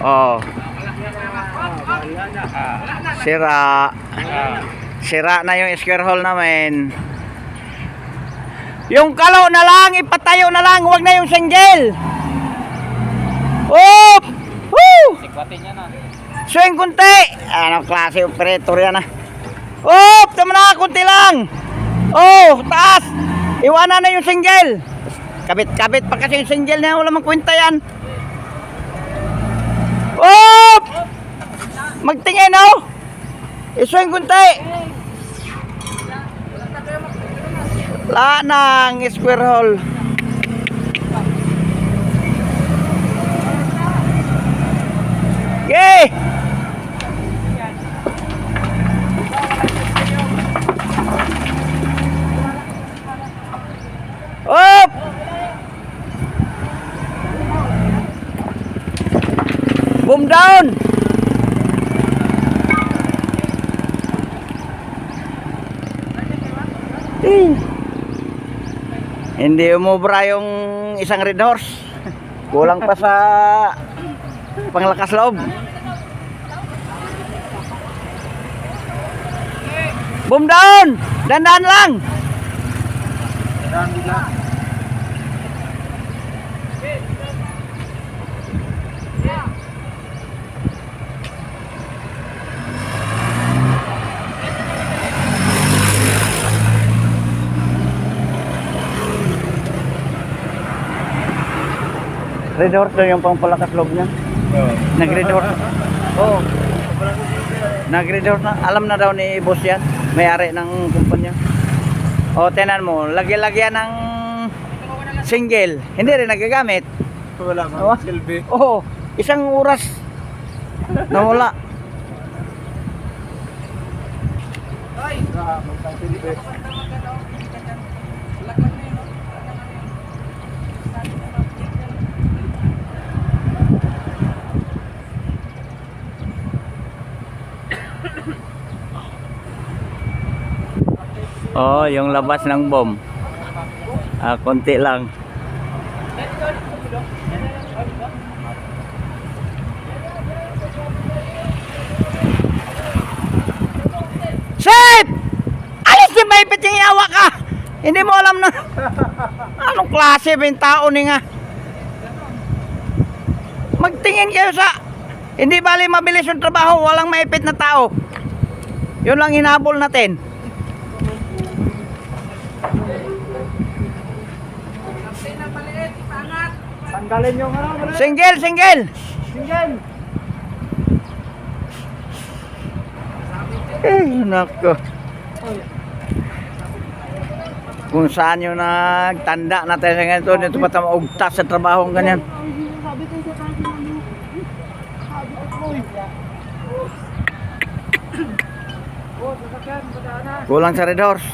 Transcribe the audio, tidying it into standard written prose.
Oh. Sira. Sira na yung square hole namin. Yung kalo na lang, ipatayo na lang, huwag na yung single. Oop! Woo! Sikwatin niya na. Swing kunti. Ano klase operator yan ah. Oop! Tama na, kunti lang. Oh, taas. Iwanan na yung single. Kabit-kabit pa kasi yung single na wala mang kwenta yan. Oop! Magtingin oh. Iswing kunti. Lanang square hole. Okay. Up. Boom down. Hindi umubra yung isang red horse. Kulang pa sa panglakas loob. Boom down. Dandan lang. Red horse daw yung pangpalakas loob niya. Nag-red horse. Oo. Nag-red horse na. Alam na daw ni boss yan. May-ari ng kumpanya. O, tenan mo. Lagyan ng single. Hindi rin nagagamit. Wala man. Silbi. Oo. Isang oras. Nawala. Oh, yung labas ng bomb. Konti lang. Sip! Alis din ba ipiting yawa ka? Hindi mo alam na. Anong klase ba yung tao ni nga? Magtingin kayo sa... Hindi bali mabilis yung trabaho, walang maipit na tao. Yun lang hinabol natin. Tanggalin yung ano. Single, single. Single. Nako. Kung saan yung nagtanda natin sa ganito, dito pa tayo maugtas sa trabaho ng ganyan. Kulang sa red horse.